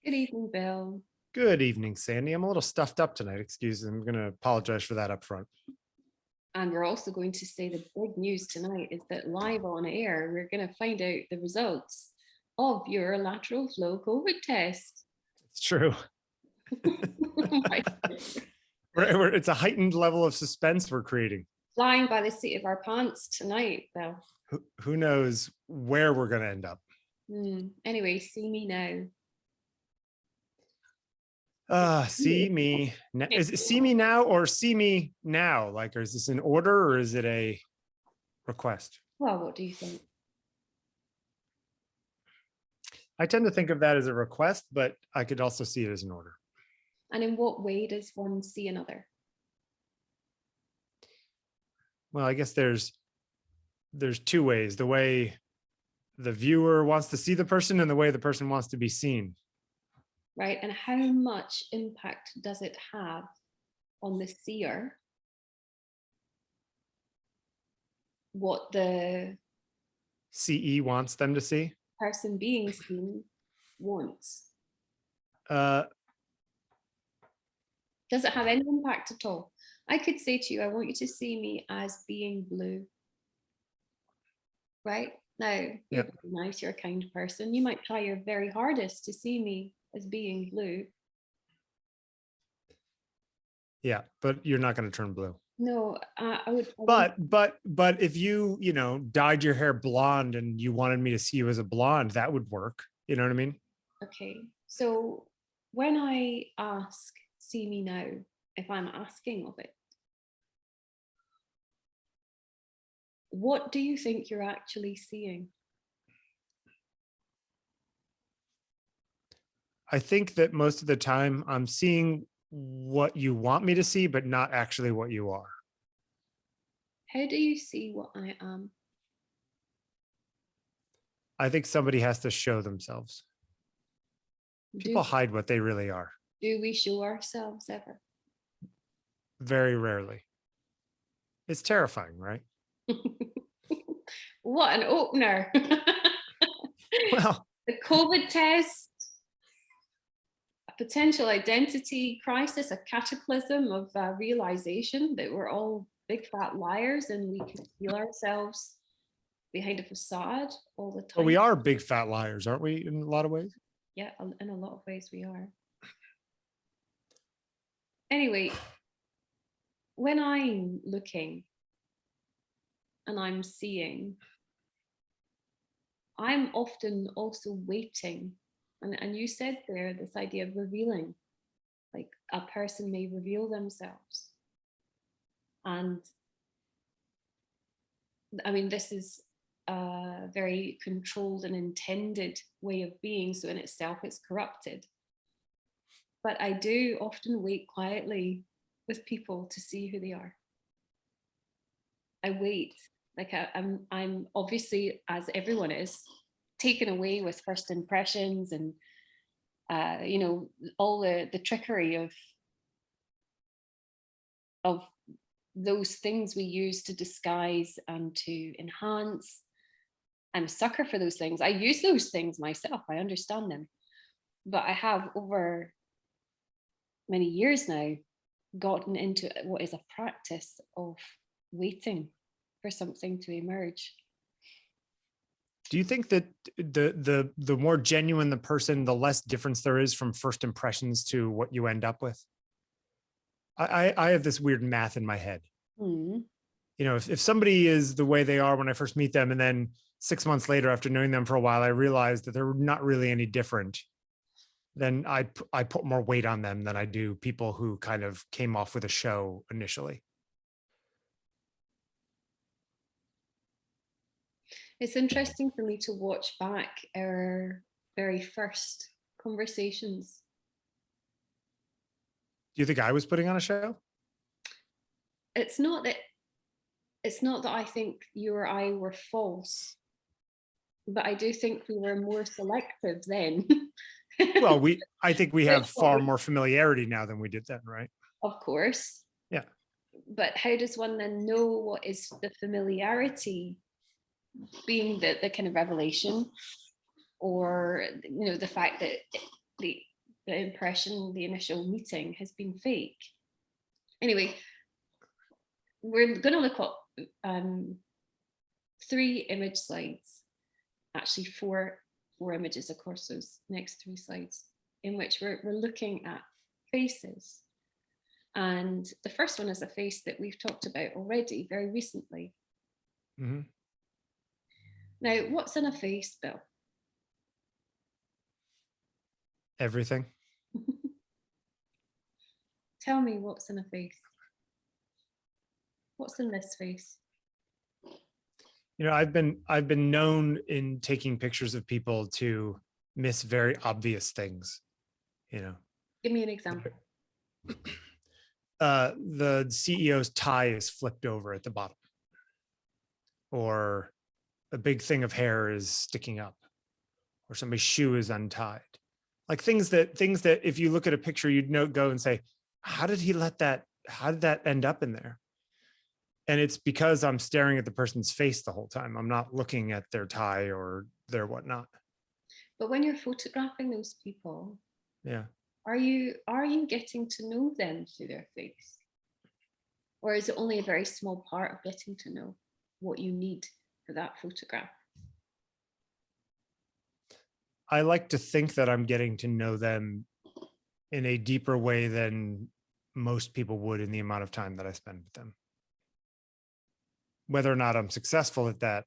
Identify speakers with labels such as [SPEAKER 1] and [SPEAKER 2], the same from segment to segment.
[SPEAKER 1] Good evening, Bill.
[SPEAKER 2] Good evening, Sandy. I'm a little stuffed up tonight. Excuse me. I'm going to apologize for that up front.
[SPEAKER 1] And we're also going to say the big news tonight is that live on air, we're going to find out the results of your lateral flow COVID test.
[SPEAKER 2] It's true. It's a heightened level of suspense we're creating.
[SPEAKER 1] Flying by the seat of our pants tonight, Bill.
[SPEAKER 2] Who knows where we're going to end up?
[SPEAKER 1] Anyway, see me now.
[SPEAKER 2] See me now. Is it see me now or see me now? Like, is this an order or is it a request?
[SPEAKER 1] Well, what do you think?
[SPEAKER 2] I tend to think of that as a request, but I could also see it as an order.
[SPEAKER 1] And in what way does one see another?
[SPEAKER 2] Well, I guess there's two ways: the way the viewer wants to see the person and the way the person wants to be seen.
[SPEAKER 1] Right. And how much impact does it have on the seer what the
[SPEAKER 2] CE wants them to see?
[SPEAKER 1] Person being seen wants?
[SPEAKER 2] Does
[SPEAKER 1] it have any impact at all? I could say to you, I want you to see me as being blue. Right? Now, you're nice, you're a kind person. You might try your very hardest to see me as being blue.
[SPEAKER 2] Yeah, but you're not going to turn blue.
[SPEAKER 1] No, I would.
[SPEAKER 2] But if you dyed your hair blonde and you wanted me to see you as a blonde, that would work. You know what I mean?
[SPEAKER 1] Okay. So when I ask, see me now, if I'm asking of it, what do you think you're actually seeing?
[SPEAKER 2] I think that most of the time I'm seeing what you want me to see, but not actually what you are.
[SPEAKER 1] How do you see what I am?
[SPEAKER 2] I think somebody has to show themselves. People hide what they really are.
[SPEAKER 1] Do we show ourselves ever?
[SPEAKER 2] Very rarely. It's terrifying, right?
[SPEAKER 1] What an opener.
[SPEAKER 2] Well,
[SPEAKER 1] the COVID test, a potential identity crisis, a cataclysm of realization that we're all big fat liars and we conceal ourselves behind a facade all the time.
[SPEAKER 2] Well, we are big fat liars, aren't we, in a lot of ways?
[SPEAKER 1] Yeah, in a lot of ways we are. Anyway, when I'm looking and I'm seeing, I'm often also waiting. And you said there, this idea of revealing, like a person may reveal themselves. And I mean, this is a very controlled and intended way of being. So in itself, it's corrupted. But I do often wait quietly with people to see who they are. I wait, like I'm obviously, as everyone is, taken away with first impressions and all the trickery of those things we use to disguise and to enhance. I'm a sucker for those things. I use those things myself. I understand them. But I have over many years now gotten into what is a practice of waiting for something to emerge.
[SPEAKER 2] Do you think that the more genuine the person, the less difference there is from first impressions to what you end up with? I have this weird math in my head. You know, if somebody is the way they are when I first meet them, and then 6 months later, after knowing them for a while, I realize that they're not really any different, then I put more weight on them than I do people who kind of came off with a show initially.
[SPEAKER 1] It's interesting for me to watch back our very first conversations.
[SPEAKER 2] Do you think I was putting on a show?
[SPEAKER 1] It's not that I think you or I were false, but I do think we were more selective then.
[SPEAKER 2] Well, I think we have far more familiarity now than we did then, right?
[SPEAKER 1] Of course.
[SPEAKER 2] Yeah.
[SPEAKER 1] But how does one then know what is the familiarity being the kind of revelation, or the fact that the impression, the initial meeting has been fake. Anyway, we're going to look at 3 image slides, actually four images across those next 3 slides, in which we're looking at faces. And the first one is a face that we've talked about already very recently.
[SPEAKER 2] Mm-hmm.
[SPEAKER 1] Now, what's in a face, Bill?
[SPEAKER 2] Everything.
[SPEAKER 1] Tell me what's in a face. What's in this face?
[SPEAKER 2] You know, I've been known in taking pictures of people to miss very obvious things, you know.
[SPEAKER 1] Give me an example.
[SPEAKER 2] The CEO's tie is flipped over at the bottom, or a big thing of hair is sticking up, or somebody's shoe is untied. Like things that if you look at a picture, you'd go and say, how did that end up in there? And it's because I'm staring at the person's face the whole time. I'm not looking at their tie or their whatnot.
[SPEAKER 1] But when you're photographing those people,
[SPEAKER 2] yeah,
[SPEAKER 1] are you getting to know them through their face? Or is it only a very small part of getting to know what you need for that photograph?
[SPEAKER 2] I like to think that I'm getting to know them in a deeper way than most people would in the amount of time that I spend with them. Whether or not I'm successful at that,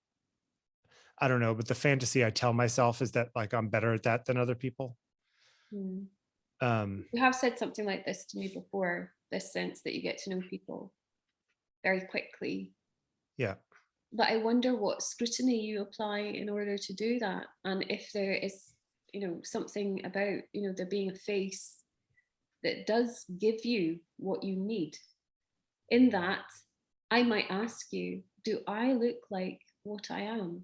[SPEAKER 2] I don't know. But the fantasy I tell myself is that like I'm better at that than other people.
[SPEAKER 1] You have said something like this to me before, this sense that you get to know people very quickly.
[SPEAKER 2] Yeah.
[SPEAKER 1] But I wonder what scrutiny you apply in order to do that. And if there is, something about, there being a face that does give you what you need. In that, I might ask you, do I look like what I am?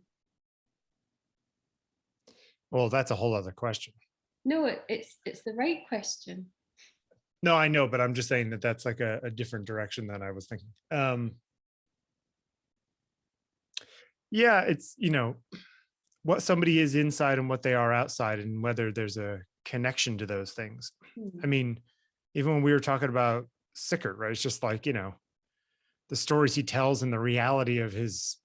[SPEAKER 2] Well, that's a whole other question.
[SPEAKER 1] No, it's the right question.
[SPEAKER 2] No, I know, but I'm just saying that that's like a different direction than I was thinking. Yeah, it's, what somebody is inside and what they are outside, and whether there's a connection to those things. I mean, even when we were talking about Sickert, right? It's just like, the stories he tells and the reality of his,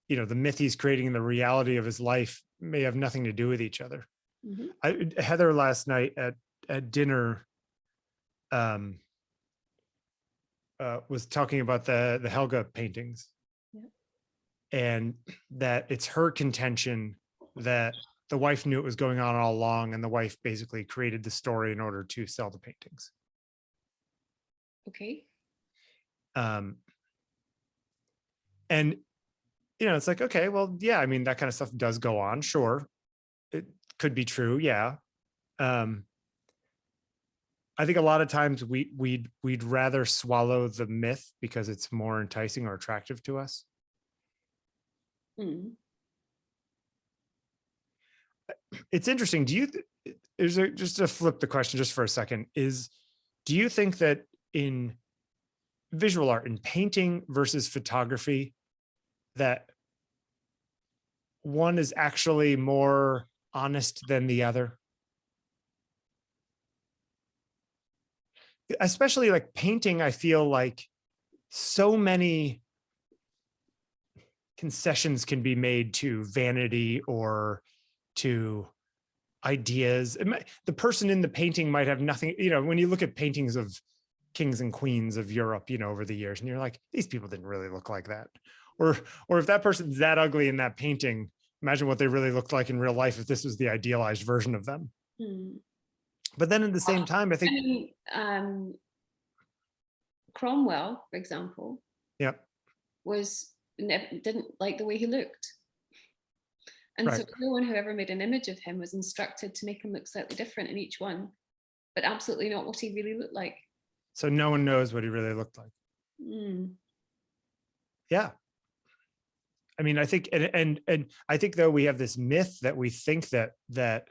[SPEAKER 2] the myth he's creating and the reality of his life may have nothing to do with each other. Heather last night at dinner was talking about the Helga paintings. And that it's her contention that the wife knew it was going on all along, and the wife basically created the story in order to sell the paintings.
[SPEAKER 1] Okay.
[SPEAKER 2] And it's like, okay, well, yeah, I mean, that kind of stuff does go on. Sure. It could be true. Yeah. I think a lot of times we'd rather swallow the myth because it's more enticing or attractive to us. It's interesting. Just to flip the question just for a second, do you think that in visual art, in painting versus photography, that one is actually more honest than the other? Especially like painting, I feel like so many concessions can be made to vanity or to ideas. The person in the painting might have nothing, when you look at paintings of kings and queens of Europe, over the years, and you're like, these people didn't really look like that. Or if that person's that ugly in that painting, imagine what they really looked like in real life if this was the idealized version of them. But then at the same time, I think
[SPEAKER 1] Cromwell, for example, didn't like the way he looked. And so everyone who ever made an image of him was instructed to make him look slightly different in each one, but absolutely not what he really looked like.
[SPEAKER 2] So no one knows what he really looked like. Yeah. I mean, I think, and I think though we have this myth that we think that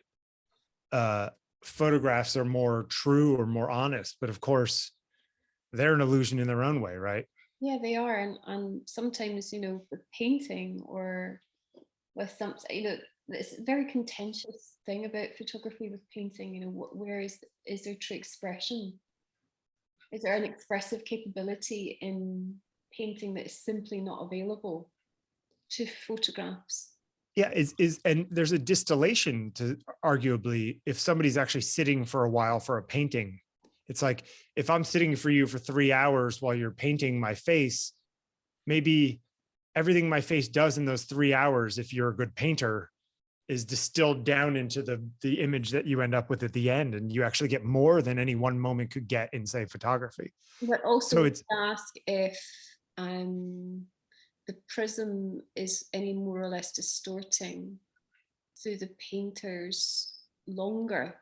[SPEAKER 2] photographs are more true or more honest, but of course they're an illusion in their own way, right?
[SPEAKER 1] Yeah, they are. And sometimes, with painting or with something, it's a very contentious thing about photography with painting. You know, where is there true expression? Is there an expressive capability in painting that is simply not available to photographs?
[SPEAKER 2] Yeah, and there's a distillation to, arguably, if somebody's actually sitting for a while for a painting. It's like, if I'm sitting for you for 3 hours while you're painting my face, maybe everything my face does in those 3 hours, if you're a good painter, is distilled down into the image that you end up with at the end, and you actually get more than any one moment could get in, say, photography.
[SPEAKER 1] But also,
[SPEAKER 2] so it's
[SPEAKER 1] ask if the prism is any more or less distorting through the painter's longer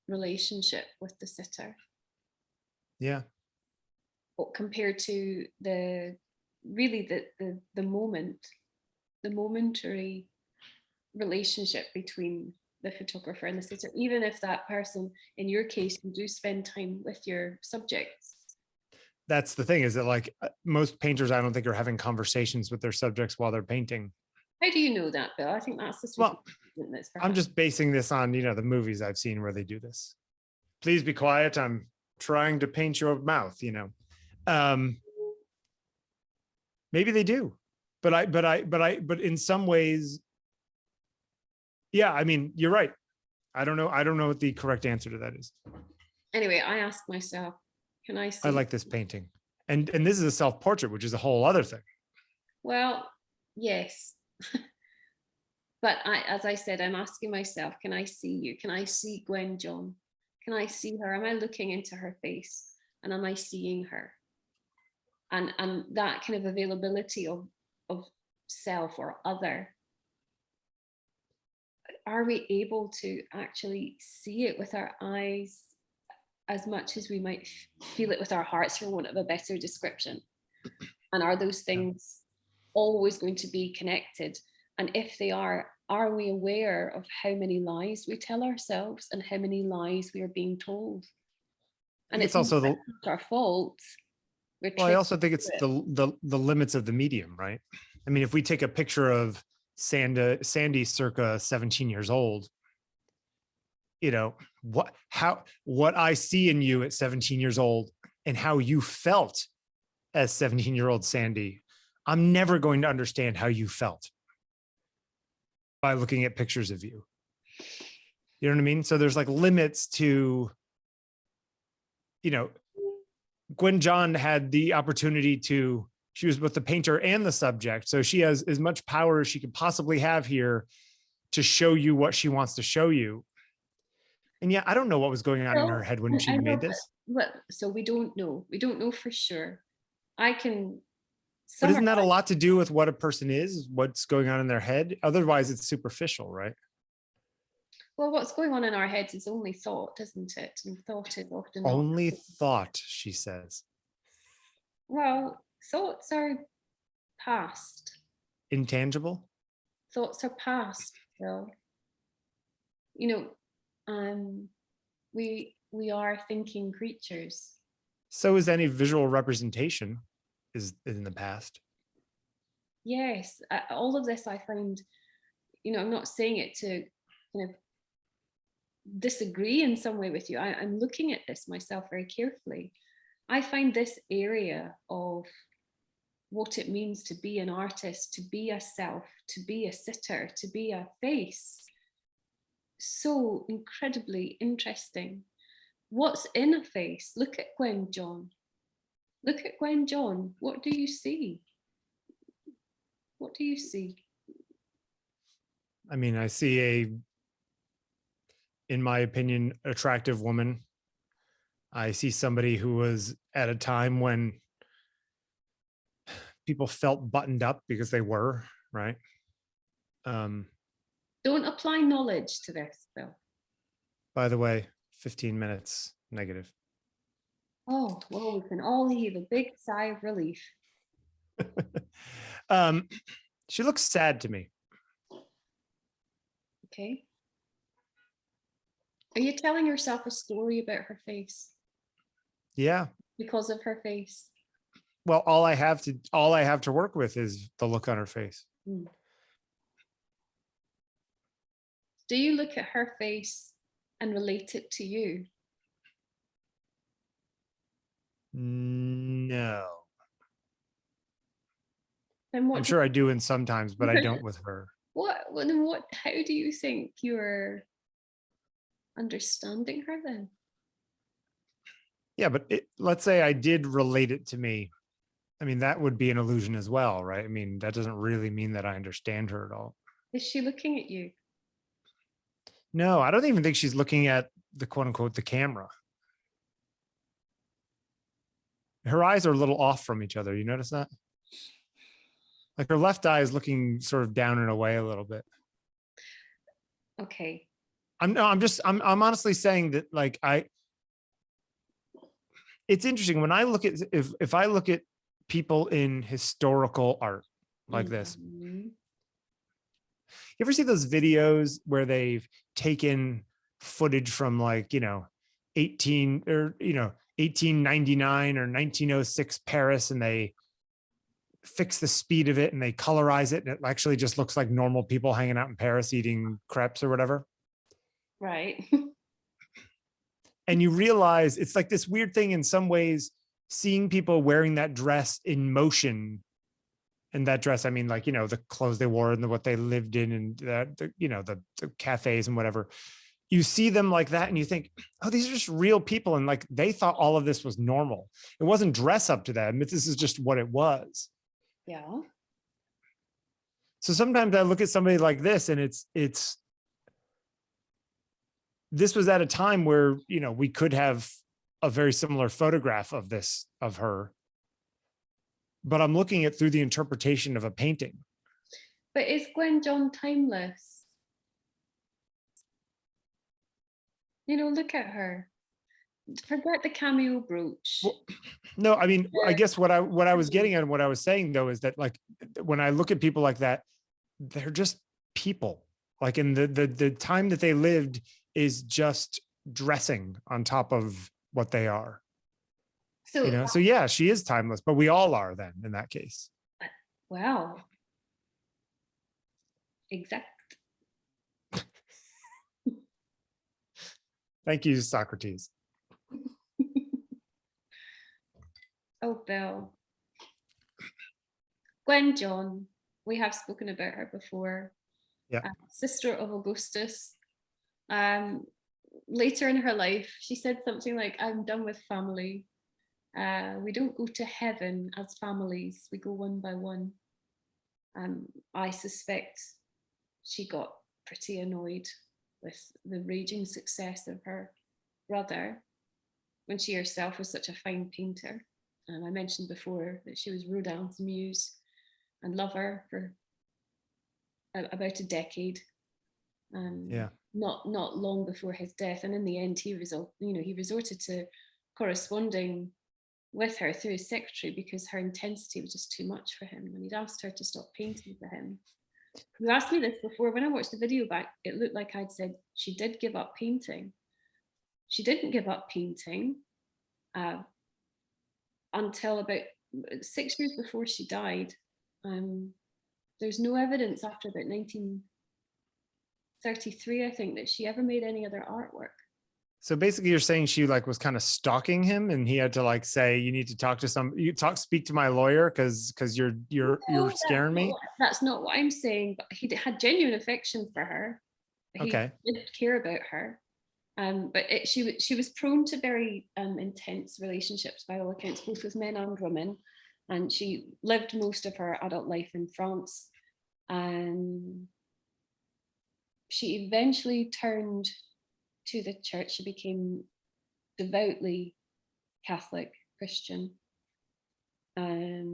[SPEAKER 1] relationship with the sitter.
[SPEAKER 2] Yeah.
[SPEAKER 1] Compared to the momentary relationship between the photographer and the sitter, even if that person, in your case, you do spend time with your subjects.
[SPEAKER 2] That's the thing, is that, like, most painters, I don't think, are having conversations with their subjects while they're painting.
[SPEAKER 1] How do you know that, Bill? I think that's the
[SPEAKER 2] Well, I'm just basing this on, the movies I've seen where they do this. Please be quiet, I'm trying to paint your mouth, maybe they do, but in some ways, yeah, I mean, you're right. I don't know what the correct answer to that is.
[SPEAKER 1] Anyway, I ask myself, can I see?
[SPEAKER 2] I like this painting. And this is a self-portrait, which is a whole other thing.
[SPEAKER 1] Well, yes. But as I said, I'm asking myself, can I see you? Can I see Gwen John? Can I see her? Am I looking into her face? And am I seeing her? And that kind of availability of self or other, are we able to actually see it with our eyes as much as we might feel it with our hearts, for want of a better description? And are those things always going to be connected? And if they are we aware of how many lies we tell ourselves and how many lies we are being told? And it's also not our fault.
[SPEAKER 2] Well, I also think it's the limits of the medium, right? I mean, if we take a picture of Sandi circa 17 years old, what I see in you at 17 years old and how you felt as 17-year-old Sandi, I'm never going to understand how you felt by looking at pictures of you. You know what I mean? So there's like limits to, Gwen John had the opportunity she was both the painter and the subject. So she has as much power as she could possibly have here to show you what she wants to show you. And yeah, I don't know what was going on in her head when she made this.
[SPEAKER 1] So we don't know. We don't know for sure.
[SPEAKER 2] But isn't that a lot to do with what a person is, what's going on in their head? Otherwise, it's superficial, right?
[SPEAKER 1] Well, what's going on in our heads is only thought, isn't it? And thought is often
[SPEAKER 2] only thought, she says.
[SPEAKER 1] Well, thoughts are past.
[SPEAKER 2] Intangible?
[SPEAKER 1] Thoughts are past, Bill. We are thinking creatures.
[SPEAKER 2] So is any visual representation is in the past.
[SPEAKER 1] Yes, all of this I find, I'm not saying it to kind of disagree in some way with you. I'm looking at this myself very carefully. I find this area of what it means to be an artist, to be a self, to be a sitter, to be a face, so incredibly interesting. What's in a face? Look at Gwen John. Look at Gwen John. What do you see? What do you see?
[SPEAKER 2] I mean, I see in my opinion, attractive woman. I see somebody who was at a time when people felt buttoned up because they were, right?
[SPEAKER 1] Don't apply knowledge to this, Bill.
[SPEAKER 2] By the way, 15 minutes negative.
[SPEAKER 1] Oh, well, we can all heave a big sigh of relief.
[SPEAKER 2] She looks sad to me.
[SPEAKER 1] Okay. Are you telling yourself a story about her face?
[SPEAKER 2] Yeah.
[SPEAKER 1] Because of her face?
[SPEAKER 2] Well, all I have to work with is the look on her face.
[SPEAKER 1] Do you look at her face and relate it to you?
[SPEAKER 2] No.
[SPEAKER 1] Then what
[SPEAKER 2] I'm sure I do in sometimes, but I don't with her.
[SPEAKER 1] How do you think you're understanding her then?
[SPEAKER 2] Yeah, but let's say I did relate it to me. I mean, that would be an illusion as well, right? I mean, that doesn't really mean that I understand her at all.
[SPEAKER 1] Is she looking at you?
[SPEAKER 2] No, I don't even think she's looking at the quote unquote the camera. Her eyes are a little off from each other. You notice that? Like her left eye is looking sort of down and away a little bit.
[SPEAKER 1] Okay.
[SPEAKER 2] I'm honestly saying that, like, it's interesting when I look at, if I look at people in historical art like this, you ever see those videos where they've taken footage from, like, 1899 or 1906 Paris, and they fix the speed of it and they colorize it, and it actually just looks like normal people hanging out in Paris eating crepes or whatever?
[SPEAKER 1] Right.
[SPEAKER 2] And you realize it's like this weird thing in some ways, seeing people wearing that dress in motion. And that dress, I mean, like, the clothes they wore and what they lived in, and the cafes and whatever. You see them like that and you think, oh, these are just real people. And like, they thought all of this was normal. It wasn't dress up to them, but this is just what it was.
[SPEAKER 1] Yeah.
[SPEAKER 2] So sometimes I look at somebody like this and this was at a time where, we could have a very similar photograph of her, but I'm looking at through the interpretation of a painting.
[SPEAKER 1] But is Gwen John timeless? Look at her. Forget the cameo brooch.
[SPEAKER 2] Well, no, I mean, I guess what I was getting at and what I was saying though is that, like, when I look at people like that, they're just people. Like, in the time that they lived is just dressing on top of what they are.
[SPEAKER 1] So,
[SPEAKER 2] so yeah, she is timeless, but we all are then in that case.
[SPEAKER 1] wow. Exact.
[SPEAKER 2] Thank you, Socrates.
[SPEAKER 1] Oh, Bill. Gwen John, we have spoken about her before.
[SPEAKER 2] Yeah.
[SPEAKER 1] Sister of Augustus. Later in her life, she said something like, I'm done with family. We don't go to heaven as families, we go one by one. I suspect she got pretty annoyed with the raging success of her brother when she herself was such a fine painter. And I mentioned before that she was Rodin's muse and lover for about a decade.
[SPEAKER 2] Yeah.
[SPEAKER 1] Not long before his death, and in the end, he resorted to corresponding with her through his secretary because her intensity was just too much for him, and he'd asked her to stop painting for him. You asked me this before. When I watched the video back, it looked like I'd said she did give up painting. She didn't give up painting until about 6 years before she died. There's no evidence after about 1933, I think, that she ever made any other artwork.
[SPEAKER 2] So basically you're saying she, like, was kind of stalking him, and he had to, like, say, you need to speak to my lawyer because you're scaring me.
[SPEAKER 1] That's not what I'm saying, but he had genuine affection for her. He
[SPEAKER 2] Okay.
[SPEAKER 1] did care about her. But she was prone to very intense relationships, by all accounts, both with men and women. And she lived most of her adult life in France. She eventually turned to the church. She became devoutly Catholic Christian. I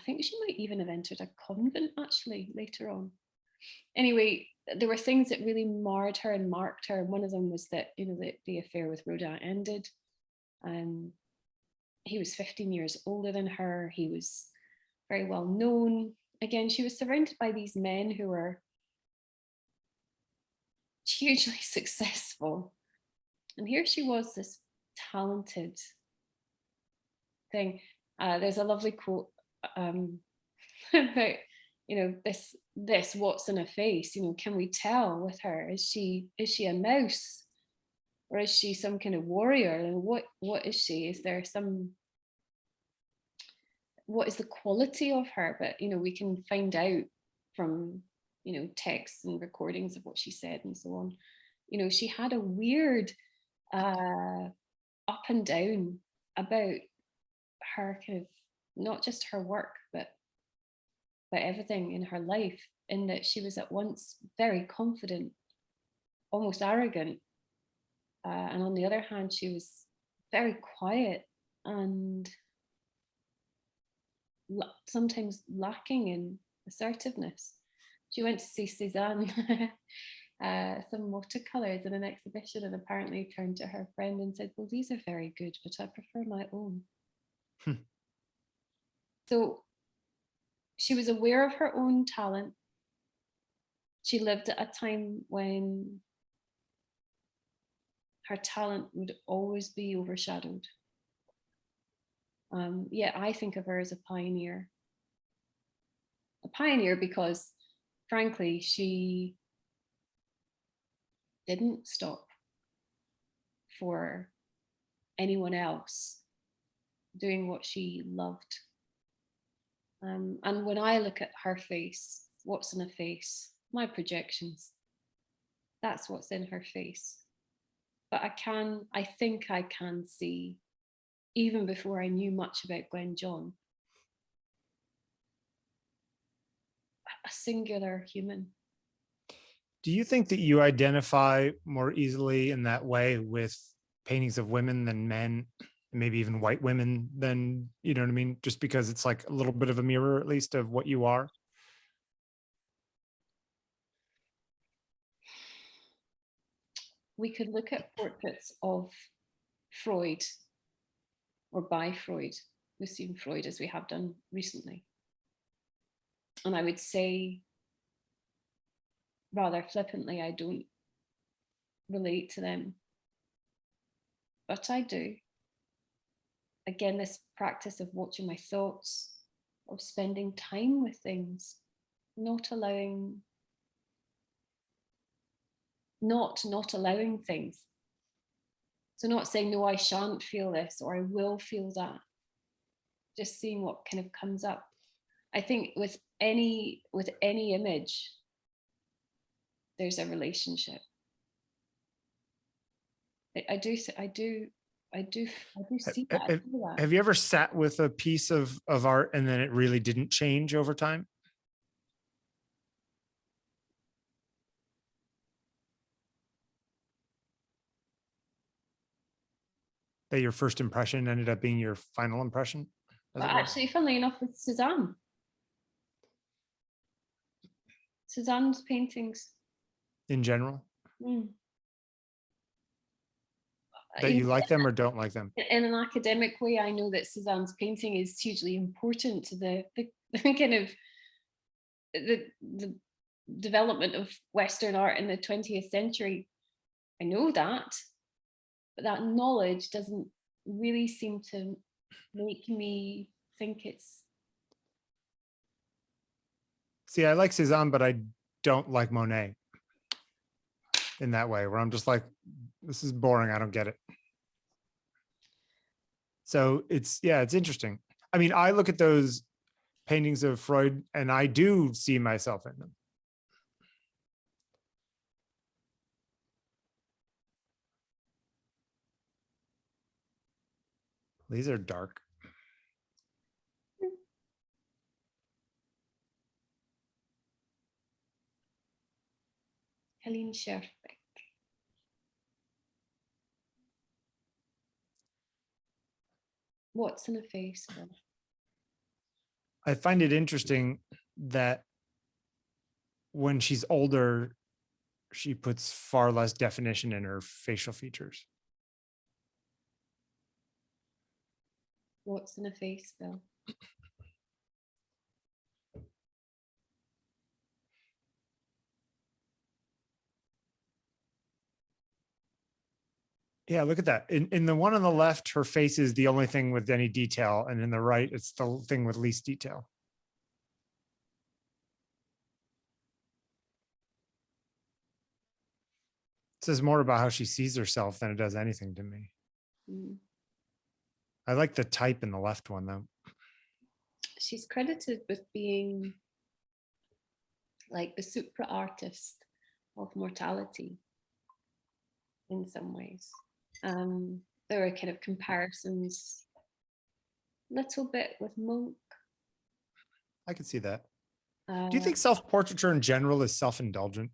[SPEAKER 1] think she might even have entered a convent actually later on. Anyway, there were things that really marred her and marked her. One of them was that the affair with Rodin ended. He was 15 years older than her. He was very well known. Again, she was surrounded by these men who were hugely successful. And here she was, this talented thing. There's a lovely quote about, this what's in a face, can we tell with her? Is she a mouse, or is she some kind of warrior? And what is she? Is there what is the quality of her? But we can find out from texts and recordings of what she said and so on. She had a weird up and down about her kind of, not just her work, but everything in her life, in that she was at once very confident, almost arrogant, and on the other hand, she was very quiet and sometimes lacking in assertiveness. She went to see Cézanne some watercolors in an exhibition, and apparently turned to her friend and said, well, these are very good, but I prefer my own. So she was aware of her own talent. She lived at a time when her talent would always be overshadowed. Yet I think of her as a pioneer. A pioneer because, frankly, she didn't stop for anyone else doing what she loved. And when I look at her face, what's in a face? My projections. That's what's in her face. But I think I can see, even before I knew much about Gwen John, a singular human.
[SPEAKER 2] Do you think that you identify more easily in that way with paintings of women than men, maybe even white women than, you know what I mean? Just because it's like a little bit of a mirror, at least, of what you are?
[SPEAKER 1] We could look at portraits of Freud, or by Freud, Lucian Freud, as we have done recently. And I would say, rather flippantly, I don't relate to them. But I do. Again, this practice of watching my thoughts, of spending time with things, not allowing things. So not saying, no, I shan't feel this, or I will feel that. Just seeing what kind of comes up. I think with any image, there's a relationship. I do see that.
[SPEAKER 2] Have you ever sat with a piece of art and then it really didn't change over time? That your first impression ended up being your final impression?
[SPEAKER 1] Actually, funnily enough, with Cézanne. Cézanne's paintings.
[SPEAKER 2] In general? That you like them or don't like them?
[SPEAKER 1] In an academic way, I know that Cézanne's painting is hugely important to the kind of the development of Western art in the 20th century. I know that, but that knowledge doesn't really seem to make me think it's.
[SPEAKER 2] See, I like Cézanne, but I don't like Monet in that way, where I'm just like, this is boring, I don't get it. So it's interesting. I mean, I look at those paintings of Freud and I do see myself in them. These are dark.
[SPEAKER 1] Helene Schjerfbeck. What's in a face?
[SPEAKER 2] I find it interesting that when she's older, she puts far less definition in her facial features.
[SPEAKER 1] What's in a face, Bill?
[SPEAKER 2] Yeah, look at that. In the one on the left, her face is the only thing with any detail. And in the right, it's the thing with least detail. says more about how she sees herself than it does anything to me.
[SPEAKER 1] Mm.
[SPEAKER 2] I like the type in the left one though.
[SPEAKER 1] She's credited with being like the supra artist of mortality in some ways. There are kind of comparisons a little bit with Monk.
[SPEAKER 2] I can see that. Do you think self-portraiture in general is self-indulgent?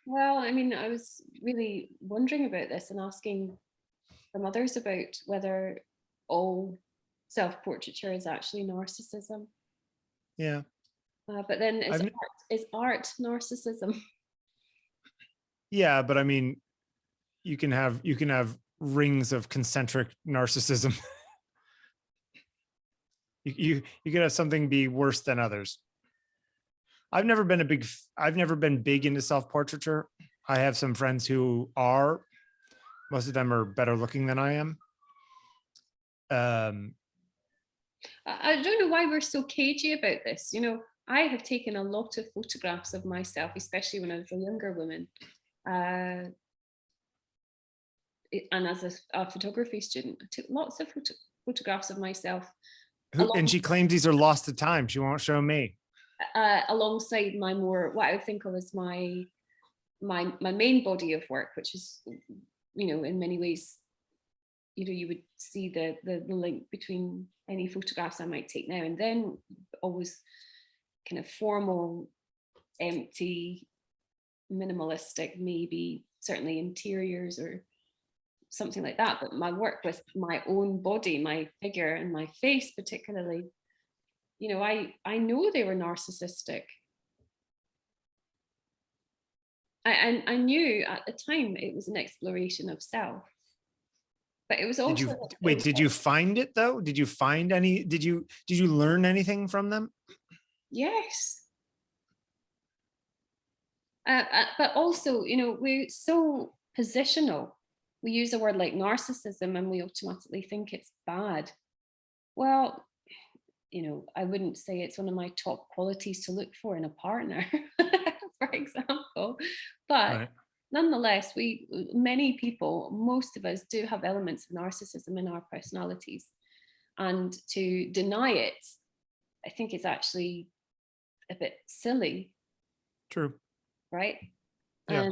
[SPEAKER 1] Well, I mean, I was really wondering about this and asking from others about whether all self-portraiture is actually narcissism.
[SPEAKER 2] Yeah.
[SPEAKER 1] But then is art narcissism?
[SPEAKER 2] Yeah, but I mean, you can have rings of concentric narcissism. you can have something be worse than others. I've never been big into self-portraiture. I have some friends who are. Most of them are better looking than I am.
[SPEAKER 1] I don't know why we're so cagey about this. You know, I have taken a lot of photographs of myself, especially when I was a younger woman. And as a photography student, I took lots of photographs of myself.
[SPEAKER 2] And she claims these are lost to time. She won't show me.
[SPEAKER 1] Alongside my more, what I would think of as my main body of work, which is, you know, in many ways, you know, you would see the link between any photographs I might take now and then, always kind of formal, empty, minimalistic, maybe certainly interiors or something like that. But my work with my own body, my figure and my face particularly, you know, I know they were narcissistic. I knew at the time it was an exploration of self. But it was also.
[SPEAKER 2] Did you find it though? Did you find any? Did you learn anything from them?
[SPEAKER 1] Yes. But also, you know, we're so positional. We use a word like narcissism and we automatically think it's bad. Well, you know, I wouldn't say it's one of my top qualities to look for in a partner, for example. But right. Nonetheless, many people, most of us do have elements of narcissism in our personalities. And to deny it, I think is actually a bit silly.
[SPEAKER 2] True.
[SPEAKER 1] Right?
[SPEAKER 2] Yeah.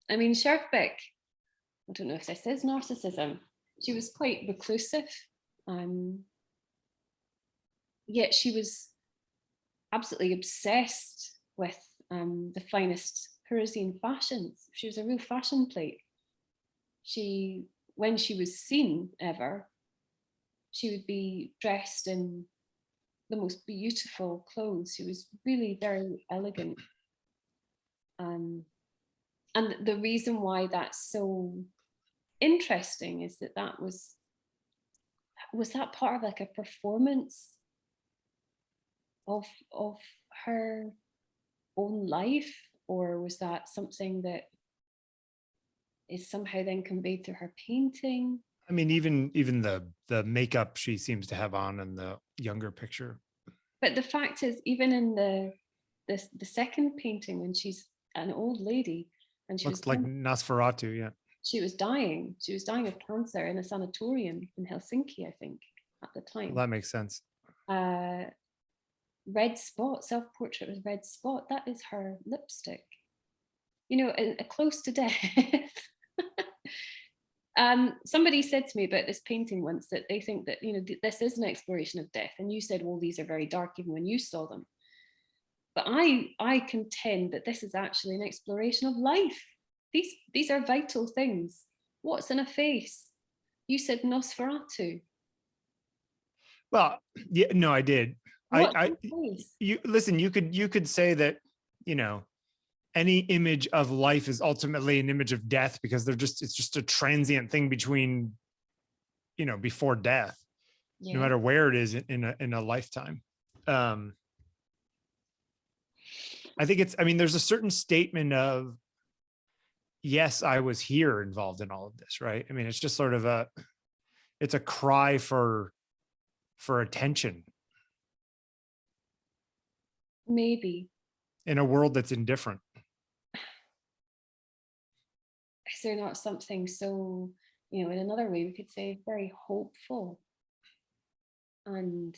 [SPEAKER 1] I mean, Schjerfbeck, I don't know if this is narcissism. She was quite reclusive. Yet she was absolutely obsessed with the finest Parisian fashions. She was a real fashion plate. When she was seen ever, she would be dressed in the most beautiful clothes. She was really very elegant. And the reason why that's so interesting is that was that part of like a performance of her own life, or was that something that is somehow then conveyed through her painting?
[SPEAKER 2] I mean, even the makeup she seems to have on in the younger picture.
[SPEAKER 1] But the fact is, even in the second painting, when she's an old lady and she
[SPEAKER 2] looks like Nosferatu, yeah.
[SPEAKER 1] She was dying. She was dying of cancer in a sanatorium in Helsinki, I think, at the time.
[SPEAKER 2] Well, that makes sense.
[SPEAKER 1] Red spot, self-portrait with red spot, that is her lipstick. You know, close to death. Somebody said to me about this painting once that they think that, you know, this is an exploration of death. And you said, well, these are very dark even when you saw them. But I contend that this is actually an exploration of life. These are vital things. What's in a face? You said Nosferatu.
[SPEAKER 2] Well, yeah, no, I did. You listen, you could say that, you know, any image of life is ultimately an image of death because it's just a transient thing between, you know, before death, yeah. No matter where it is in a lifetime. I think there's a certain statement of, yes, I was here involved in all of this, right? I mean, it's just sort of it's a cry for attention.
[SPEAKER 1] Maybe.
[SPEAKER 2] In a world that's indifferent.
[SPEAKER 1] is there not something so, you know, in another way we could say very hopeful and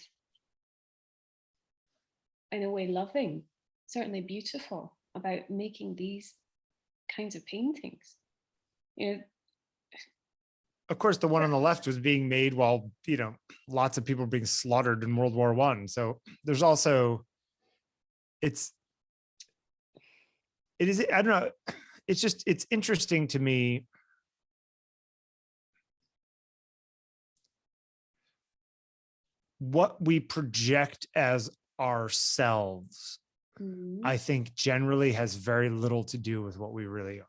[SPEAKER 1] in a way loving, certainly beautiful about making these kinds of paintings? You know,
[SPEAKER 2] of course, the one on the left was being made while, you know, lots of people were being slaughtered in World War I. So there's also, it is, I don't know. It's just, it's interesting to me. What we project as ourselves, I think generally has very little to do with what we really are.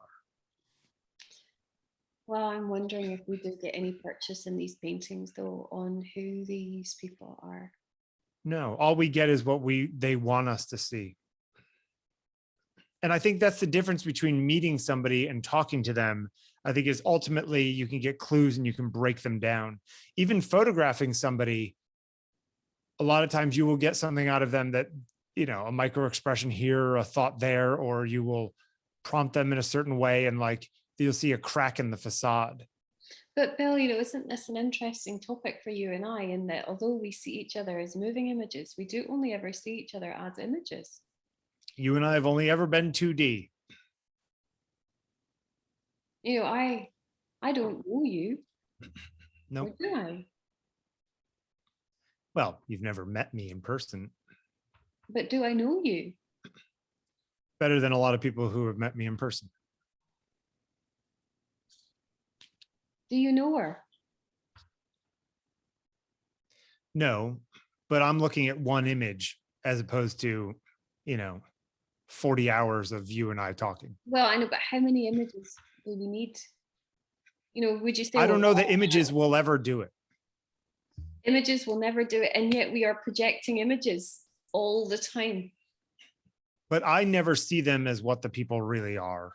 [SPEAKER 1] Well, I'm wondering if we do get any purchase in these paintings, though, on who these people are.
[SPEAKER 2] No, all we get is what they want us to see. And I think that's the difference between meeting somebody and talking to them. I think is ultimately you can get clues and you can break them down. Even photographing somebody, a lot of times you will get something out of them that, you know, a micro expression here, a thought there, or you will prompt them in a certain way and like you'll see a crack in the facade.
[SPEAKER 1] But Bill, you know, isn't this an interesting topic for you and I, in that although we see each other as moving images, we do only ever see each other as images.
[SPEAKER 2] You and I have only ever been 2D.
[SPEAKER 1] You know, I don't know you.
[SPEAKER 2] No.
[SPEAKER 1] Or do I?
[SPEAKER 2] Well, you've never met me in person.
[SPEAKER 1] But do I know you?
[SPEAKER 2] Better than a lot of people who have met me in person.
[SPEAKER 1] Do you know her?
[SPEAKER 2] No, but I'm looking at one image as opposed to, you know, 40 hours of you and I talking.
[SPEAKER 1] Well, I know, but how many images do we need? You know, would you say?
[SPEAKER 2] I don't know that images will ever do it.
[SPEAKER 1] Images will never do it, and yet we are projecting images all the time.
[SPEAKER 2] But I never see them as what the people really are.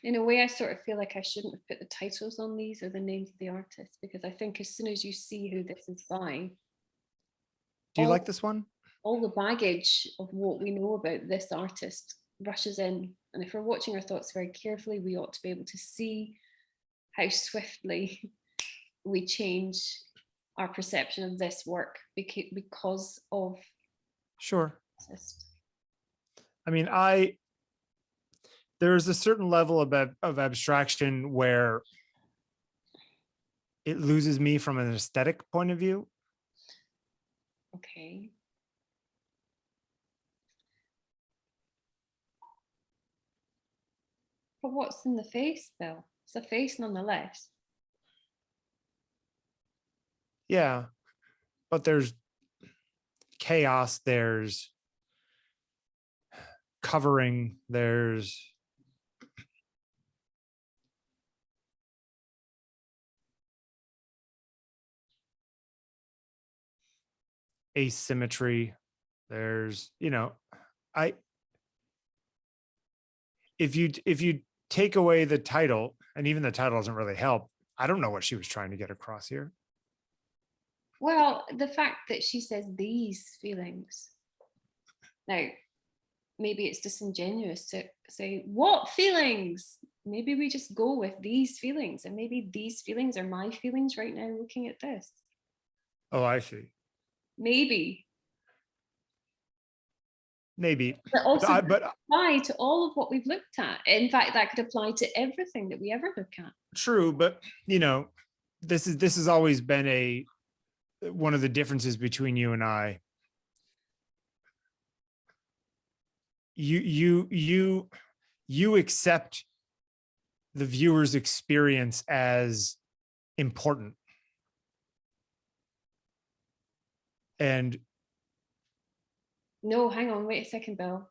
[SPEAKER 1] In a way, I sort of feel like I shouldn't have put the titles on these or the names of the artists, because I think as soon as you see who this is by,
[SPEAKER 2] do you like this one?
[SPEAKER 1] All the baggage of what we know about this artist rushes in. And if we're watching our thoughts very carefully, we ought to be able to see how swiftly we change our perception of this work because of.
[SPEAKER 2] Sure. I mean, there's a certain level of abstraction where it loses me from an aesthetic point of view.
[SPEAKER 1] Okay. But what's in the face, Bill? It's a face nonetheless.
[SPEAKER 2] Yeah, but there's chaos, there's covering, there's asymmetry, there's, you know, if you take away the title, and even the title doesn't really help, I don't know what she was trying to get across here.
[SPEAKER 1] Well, the fact that she says these feelings. Now, maybe it's disingenuous to say, what feelings? Maybe we just go with these feelings, and maybe these feelings are my feelings right now looking at this.
[SPEAKER 2] Oh, I see.
[SPEAKER 1] Maybe.
[SPEAKER 2] But also
[SPEAKER 1] apply to all of what we've looked at. In fact, that could apply to everything that we ever look at. True,
[SPEAKER 2] but you know, this has always been one of the differences between you and I. You accept the viewer's experience as important. And
[SPEAKER 1] no, hang on, wait a second, Bill.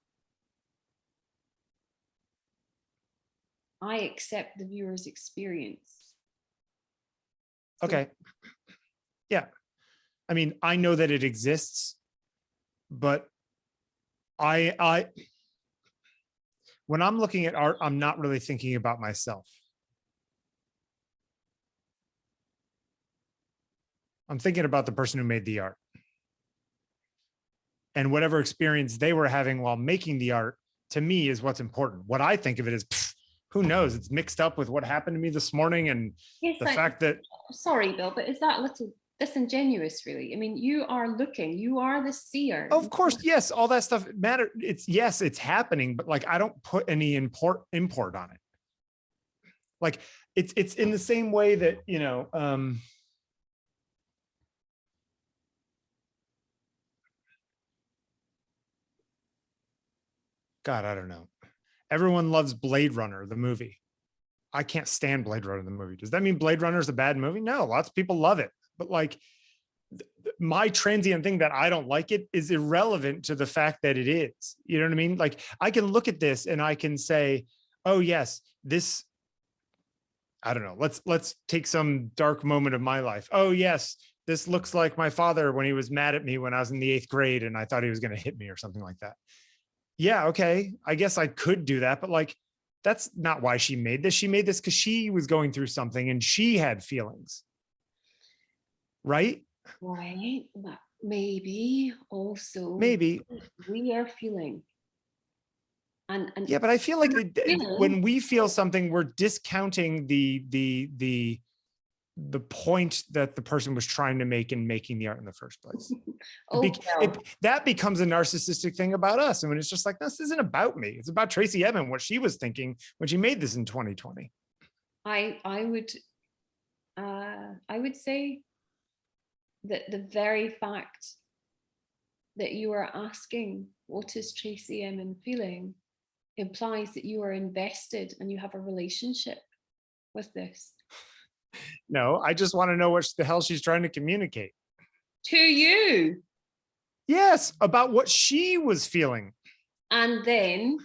[SPEAKER 1] I accept the viewer's experience.
[SPEAKER 2] Okay. Yeah. I mean, I know that it exists, but when I'm looking at art, I'm not really thinking about myself. I'm thinking about the person who made the art. And whatever experience they were having while making the art, to me, is what's important. What I think of it is, who knows? It's mixed up with what happened to me this morning, and
[SPEAKER 1] yes,
[SPEAKER 2] the fact that...
[SPEAKER 1] Sorry, Bill, but is that a little disingenuous, really? I mean, you are looking, you are the seer.
[SPEAKER 2] Of course, yes, all that stuff matters. Yes, it's happening, but like, I don't put any import on it. Like, it's in the same way that, you know, God, I don't know. Everyone loves Blade Runner, the movie. I can't stand Blade Runner, the movie. Does that mean Blade Runner is a bad movie? No, lots of people love it. But like, my transient thing that I don't like it is irrelevant to the fact that it is. You know what I mean? Like, I can look at this and I can say, oh yes, this, I don't know, let's take some dark moment of my life. Oh yes, this looks like my father when he was mad at me when I was in the 8th grade and I thought he was going to hit me or something like that. Yeah, okay, I guess I could do that, but like, that's not why she made this. She made this because she was going through something and she had feelings, right?
[SPEAKER 1] Right, but maybe also
[SPEAKER 2] Maybe.
[SPEAKER 1] we are feeling. And
[SPEAKER 2] yeah, but I feel like
[SPEAKER 1] feeling,
[SPEAKER 2] when we feel something, we're discounting the point that the person was trying to make in making the art in the first place. That becomes a narcissistic thing about us. And when it's just like, this isn't about me. It's about Tracey Emin, what she was thinking when she made this in 2020.
[SPEAKER 1] I would say that the very fact that you are asking, what is Tracey Emin feeling, implies that you are invested and you have a relationship with this.
[SPEAKER 2] No, I just want to know what the hell she's trying to communicate.
[SPEAKER 1] To you.
[SPEAKER 2] Yes, about what she was feeling.
[SPEAKER 1] And then,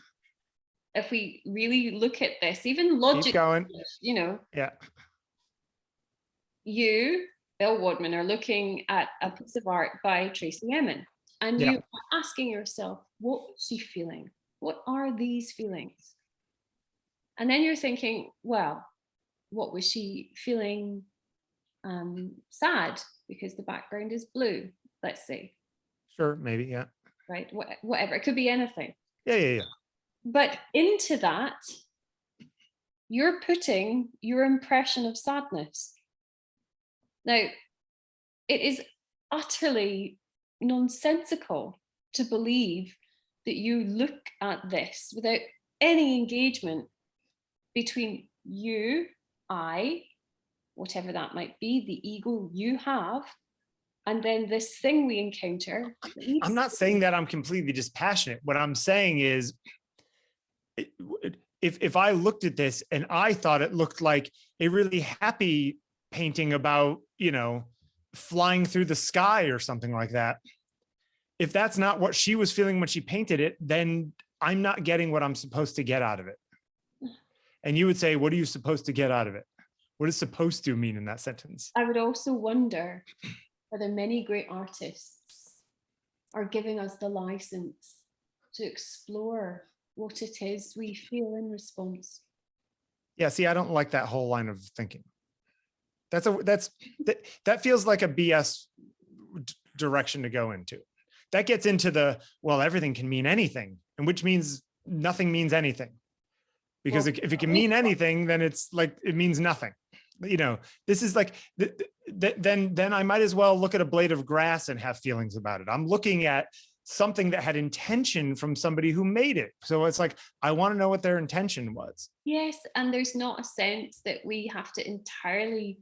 [SPEAKER 1] if we really look at this, even logically, you know,
[SPEAKER 2] yeah,
[SPEAKER 1] you, Bill Wadman, are looking at a piece of art by Tracey Emin, and you are asking yourself, what was she feeling? What are these feelings? And then you're thinking, well, what was she feeling? Sad because the background is blue, let's say.
[SPEAKER 2] Sure, maybe, yeah.
[SPEAKER 1] Right, whatever, it could be anything.
[SPEAKER 2] Yeah.
[SPEAKER 1] But into that, you're putting your impression of sadness. Now, it is utterly nonsensical to believe that you look at this without any engagement between you, I, whatever that might be, the ego you have, and then this thing we encounter.
[SPEAKER 2] I'm not saying that I'm completely dispassionate. What I'm saying is, if I looked at this and I thought it looked like a really happy painting about, you know, flying through the sky or something like that, if that's not what she was feeling when she painted it, then I'm not getting what I'm supposed to get out of it. And you would say, what are you supposed to get out of it? What does supposed to mean in that sentence?
[SPEAKER 1] I would also wonder whether many great artists are giving us the license to explore what it is we feel in response.
[SPEAKER 2] Yeah, see, I don't like that whole line of thinking. That feels like a BS direction to go into. That gets into the, well, everything can mean anything, and which means nothing means anything. Because if it can mean anything, then it's like, it means nothing. You know, this is like, then I might as well look at a blade of grass and have feelings about it. I'm looking at something that had intention from somebody who made it. So it's like, I want to know what their intention was.
[SPEAKER 1] Yes, and there's not a sense that we have to entirely,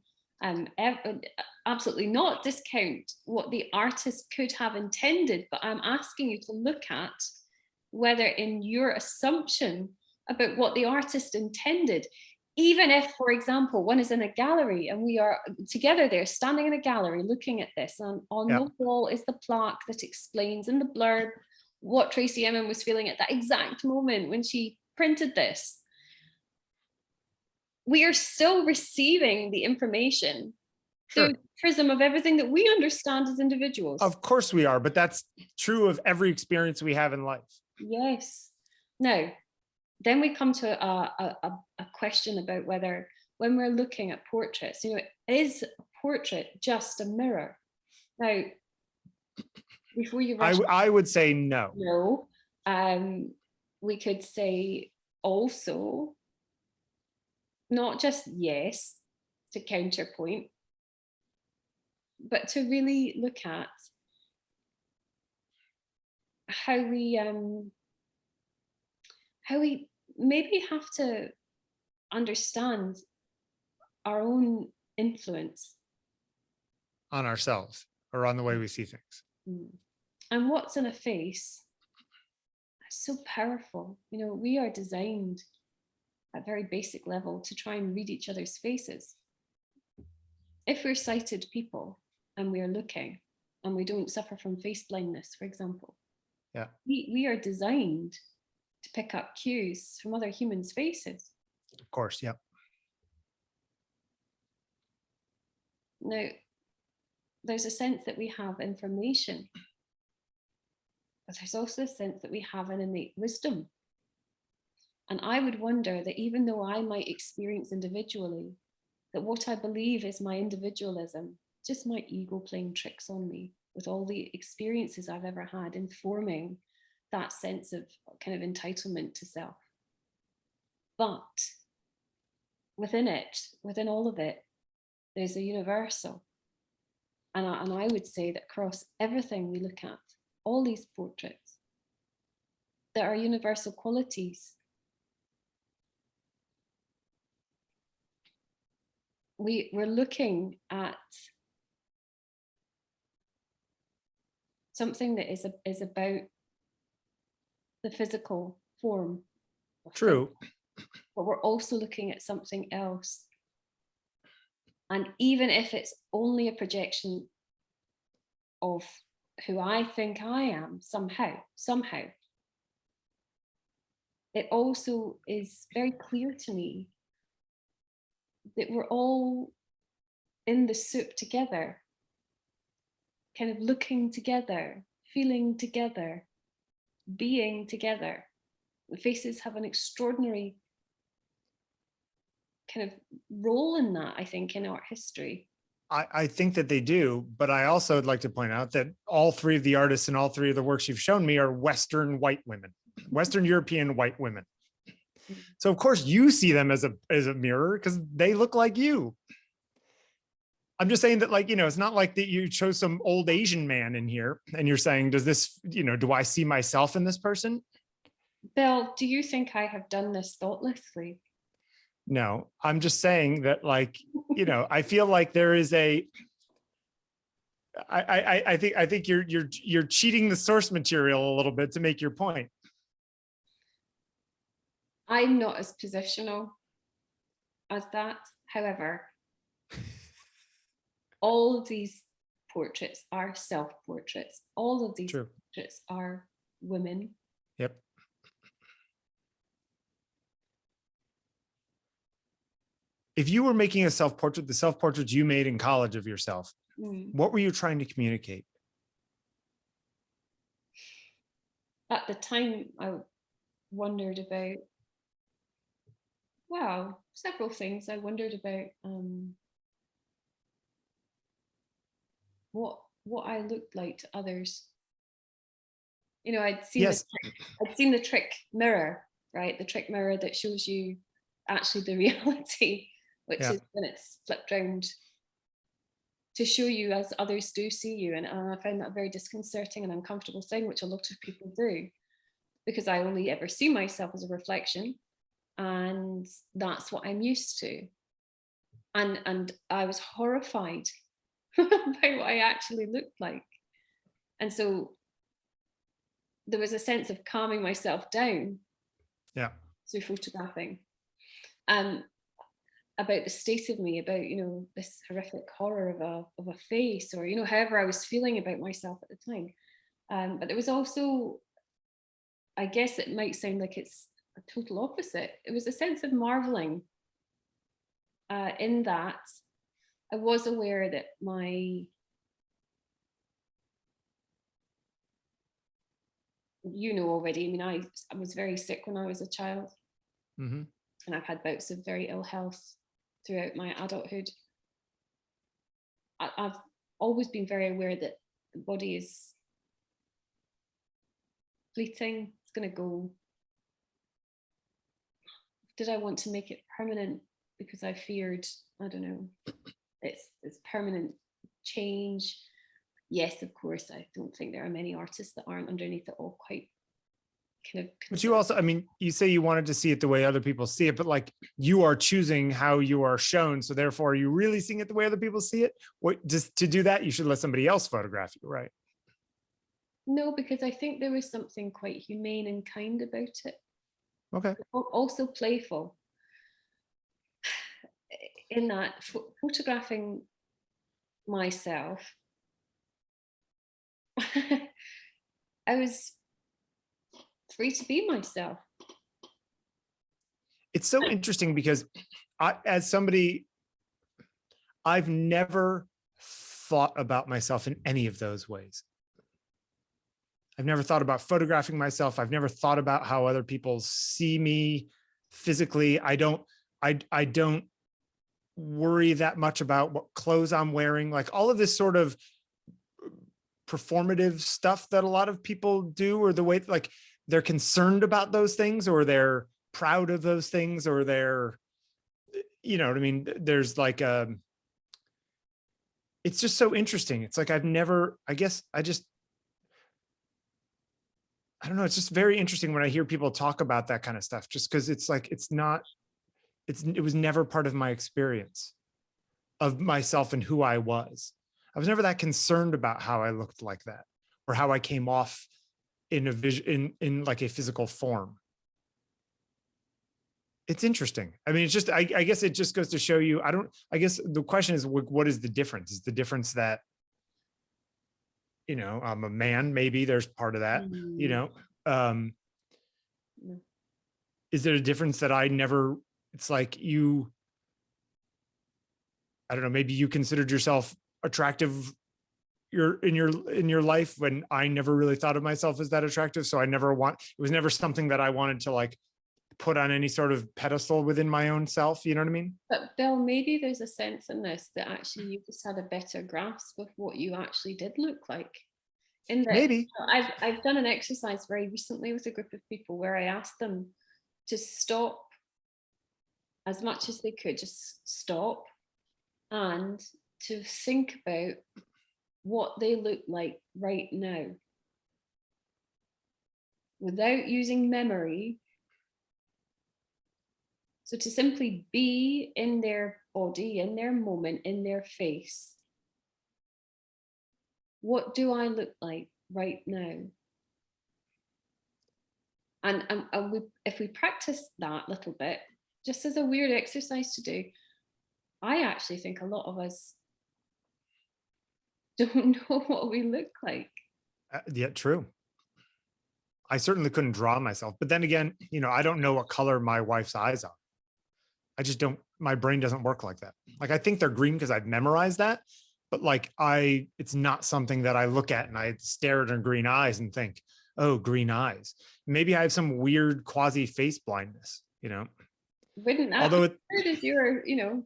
[SPEAKER 1] absolutely not discount what the artist could have intended, but I'm asking you to look at whether in your assumption about what the artist intended, even if, for example, one is in a gallery and we are together there, standing in a gallery looking at this, and on the wall is the plaque that explains in the blurb what Tracey Emin was feeling at that exact moment when she printed this. We are still receiving the information through the prism of everything that we understand as individuals.
[SPEAKER 2] Of course we are, but that's true of every experience we have in life.
[SPEAKER 1] Yes. Now, then we come to a question about whether, when we're looking at portraits, you know, is a portrait just a mirror? Now, before you
[SPEAKER 2] I would say no.
[SPEAKER 1] No, we could say also not just yes to counterpoint, but to really look at how we maybe have to understand our own influence
[SPEAKER 2] On ourselves or on the way we see things.
[SPEAKER 1] And what's in a face is so powerful. You know, we are designed at very basic level to try and read each other's faces. If we're sighted people and we're looking and we don't suffer from face blindness, for example,
[SPEAKER 2] yeah,
[SPEAKER 1] we are designed to pick up cues from other humans' faces.
[SPEAKER 2] Of course, yeah.
[SPEAKER 1] Now, there's a sense that we have information, but there's also a sense that we have an innate wisdom. And I would wonder that even though I might experience individually, that what I believe is my individualism, just my ego playing tricks on me with all the experiences I've ever had informing that sense of kind of entitlement to self. But within it, within all of it, there's a universal. And I would say that across everything we look at, all these portraits, there are universal qualities. We're looking at something that is about the physical form.
[SPEAKER 2] True.
[SPEAKER 1] But we're also looking at something else. And even if it's only a projection of who I think I am, somehow, it also is very clear to me that we're all in the soup together, kind of looking together, feeling together, being together. The faces have an extraordinary kind of role in that, I think, in art history.
[SPEAKER 2] I think that they do, but I also would like to point out that all three of the artists and all three of the works you've shown me are Western white women, Western European white women. So of course you see them as a mirror because they look like you. I'm just saying that, like, you know, it's not like that you chose some old Asian man in here and you're saying, does this, you know, do I see myself in this person?
[SPEAKER 1] Bill, do you think I have done this thoughtlessly?
[SPEAKER 2] No, I'm just saying that, like, you know, I feel like there is I think you're cheating the source material a little bit to make your point.
[SPEAKER 1] I'm not as positional as that. However, all of these portraits are self-portraits. All of these portraits are women.
[SPEAKER 2] Yep. If you were making a self-portrait, the self-portraits you made in college of yourself, what were you trying to communicate?
[SPEAKER 1] At the time, I wondered about, well, several things. I wondered about what I looked like to others. You know, I'd seen the trick mirror, right? The trick mirror that shows you actually the reality, which is when it's flipped around to show you as others do see you. And I found that a very disconcerting and uncomfortable thing, which a lot of people do, because I only ever see myself as a reflection, and that's what I'm used to. And I was horrified by what I actually looked like. And so there was a sense of calming myself down through photographing. About the state of me, about, you know, this horrific horror of a face, or, you know, however I was feeling about myself at the time. But there was also, I guess it might sound like it's a total opposite. It was a sense of marveling in that I was aware that my, you know already, I mean, I was very sick when I was a child. And I've had bouts of very ill health throughout my adulthood. I've always been very aware that the body is fleeting. It's going to go. Did I want to make it permanent because I feared, I don't know, it's permanent change? Yes, of course. I don't think there are many artists that aren't underneath it all quite kind of.
[SPEAKER 2] But you also, I mean, you say you wanted to see it the way other people see it, but like you are choosing how you are shown. So therefore, are you really seeing it the way other people see it? What, just to do that, you should let somebody else photograph you, right?
[SPEAKER 1] No, because I think there was something quite humane and kind about it.
[SPEAKER 2] Okay.
[SPEAKER 1] Also playful. In that, photographing myself, I was free to be myself.
[SPEAKER 2] It's so interesting because as somebody, I've never thought about myself in any of those ways. I've never thought about photographing myself. I've never thought about how other people see me physically. I don't worry that much about what clothes I'm wearing, like all of this sort of performative stuff that a lot of people do, or the way like they're concerned about those things, or they're proud of those things, or they're, you know what I mean? There's like it's just so interesting. It's like I've never, I guess I don't know. It's just very interesting when I hear people talk about that kind of stuff, just because it's like, it was never part of my experience of myself and who I was. I was never that concerned about how I looked like that, or how I came off in a vision, in like a physical form. It's interesting. I mean, it's just, I guess it just goes to show you, I guess the question is, what is the difference? Is the difference that, you know, I'm a man, maybe there's part of that, you know, is there a difference that I never, it's like you, I don't know, maybe you considered yourself attractive in your life when I never really thought of myself as that attractive. So it was never something that I wanted to like put on any sort of pedestal within my own self. You know what I mean?
[SPEAKER 1] But Bill, maybe there's a sense in this that actually you just had a better grasp of what you actually did look like. In that,
[SPEAKER 2] Maybe.
[SPEAKER 1] I've done an exercise very recently with a group of people where I asked them to stop as much as they could, just stop, and to think about what they look like right now without using memory. So to simply be in their body, in their moment, in their face. What do I look like right now? And if we practice that little bit, just as a weird exercise to do, I actually think a lot of us don't know what we look like.
[SPEAKER 2] Yeah, true. I certainly couldn't draw myself, but then again, you know, I don't know what color my wife's eyes are. I just don't, my brain doesn't work like that. Like, I think they're green because I've memorized that, but like it's not something that I look at and I stare at her green eyes and think, oh, green eyes. Maybe I have some weird quasi face blindness, you know?
[SPEAKER 1] Wouldn't that be weird if you're, you know,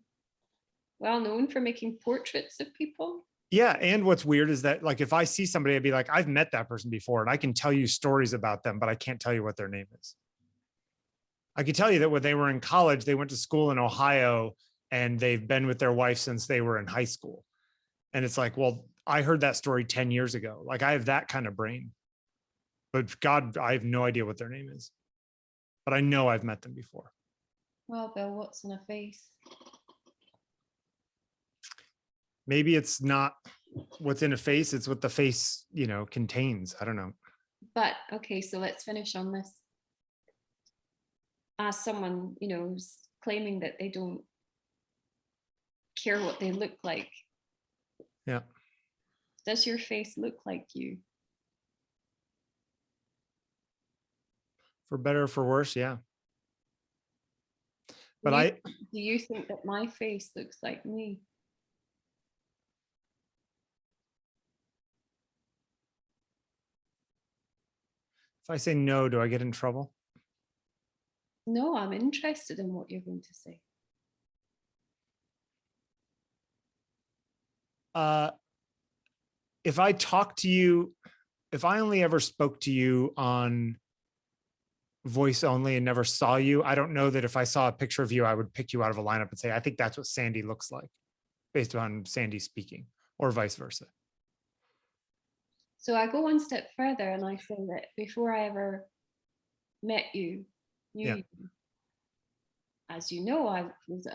[SPEAKER 1] well known for making portraits of people?
[SPEAKER 2] Yeah. And what's weird is that like, if I see somebody, I'd be like, I've met that person before and I can tell you stories about them, but I can't tell you what their name is. I can tell you that when they were in college, they went to school in Ohio and they've been with their wife since they were in high school. And it's like, well, I heard that story 10 years ago. Like, I have that kind of brain, but God, I have no idea what their name is, but I know I've met them before.
[SPEAKER 1] Well, Bill, what's in a face?
[SPEAKER 2] Maybe it's not what's in a face, it's what the face, you know, contains. I don't know.
[SPEAKER 1] But okay, so let's finish on this. As someone, you know, who's claiming that they don't care what they look like.
[SPEAKER 2] Yeah.
[SPEAKER 1] Does your face look like you?
[SPEAKER 2] For better or for worse, yeah. But
[SPEAKER 1] do you think that my face looks like me?
[SPEAKER 2] if I say no, do I get in trouble?
[SPEAKER 1] No, I'm interested in what you're going to say.
[SPEAKER 2] if I talk to you, if I only ever spoke to you on voice only and never saw you, I don't know that if I saw a picture of you, I would pick you out of a lineup and say, I think that's what Sandi looks like based on Sandi speaking, or vice versa.
[SPEAKER 1] So I go one step further and I say that before I ever met you, knew you, as you know, I was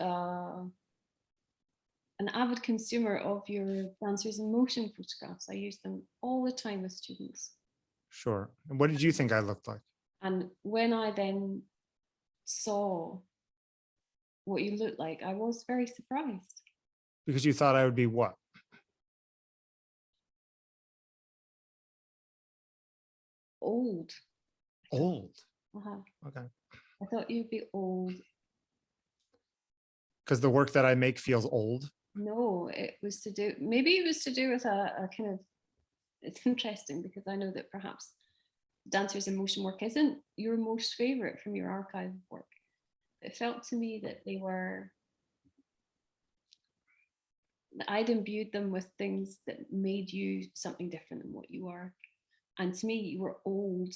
[SPEAKER 1] an avid consumer of your dancers in motion photographs. I use them all the time with students.
[SPEAKER 2] Sure. And what did you think I looked like?
[SPEAKER 1] And when I then saw what you looked like, I was very surprised.
[SPEAKER 2] Because you thought I would be what?
[SPEAKER 1] Old.
[SPEAKER 2] Old.
[SPEAKER 1] Okay. I thought you'd be old.
[SPEAKER 2] Because the work that I make feels old?
[SPEAKER 1] No, it was to do, maybe it was to do with a kind of, it's interesting because I know that perhaps dancers in motion work isn't your most favorite from your archive work. It felt to me that they were, I'd imbued them with things that made you something different than what you are. And to me, you were old.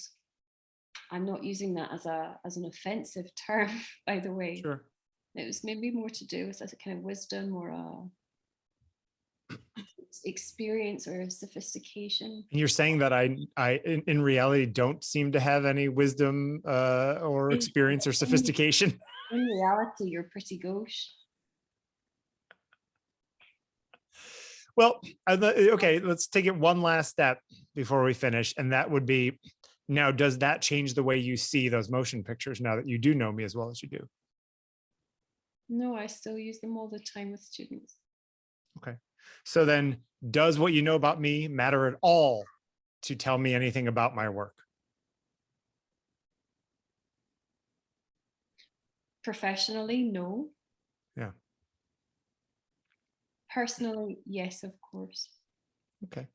[SPEAKER 1] I'm not using that as an offensive term, by the way.
[SPEAKER 2] Sure.
[SPEAKER 1] It was maybe more to do with a kind of wisdom or a experience or a sophistication.
[SPEAKER 2] And you're saying that I in reality don't seem to have any wisdom or experience or sophistication?
[SPEAKER 1] In reality, you're pretty gauche.
[SPEAKER 2] Well, okay, let's take it one last step before we finish. And that would be, now, does that change the way you see those motion pictures now that you do know me as well as you do?
[SPEAKER 1] No, I still use them all the time with students.
[SPEAKER 2] Okay. So then, does what you know about me matter at all to tell me anything about my work?
[SPEAKER 1] Professionally, no.
[SPEAKER 2] Yeah.
[SPEAKER 1] Personally, yes, of course.
[SPEAKER 2] Okay.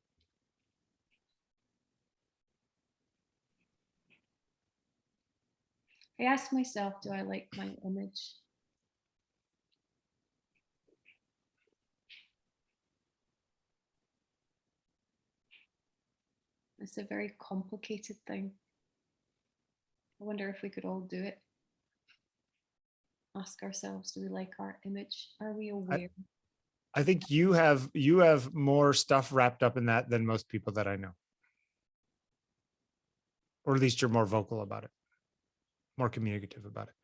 [SPEAKER 1] I asked myself, do I like my image? It's a very complicated thing. I wonder if we could all do it. Ask ourselves, do we like our image? Are we aware?
[SPEAKER 2] I think you have more stuff wrapped up in that than most people that I know. Or at least you're more vocal about it, more communicative about it.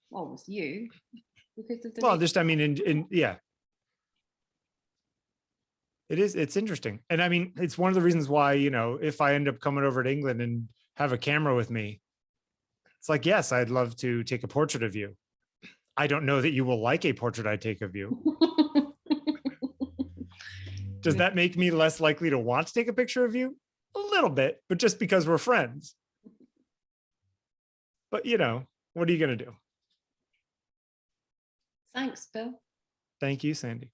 [SPEAKER 1] Well, with you, because of the
[SPEAKER 2] well, just I mean, in yeah. It's interesting. And I mean, it's one of the reasons why, you know, if I end up coming over to England and have a camera with me, it's like, yes, I'd love to take a portrait of you. I don't know that you will like a portrait I take of you. Does that make me less likely to want to take a picture of you? A little bit, but just because we're friends. But, you know, what are you going to do?
[SPEAKER 1] Thanks, Bill.
[SPEAKER 2] Thank you, Sandi.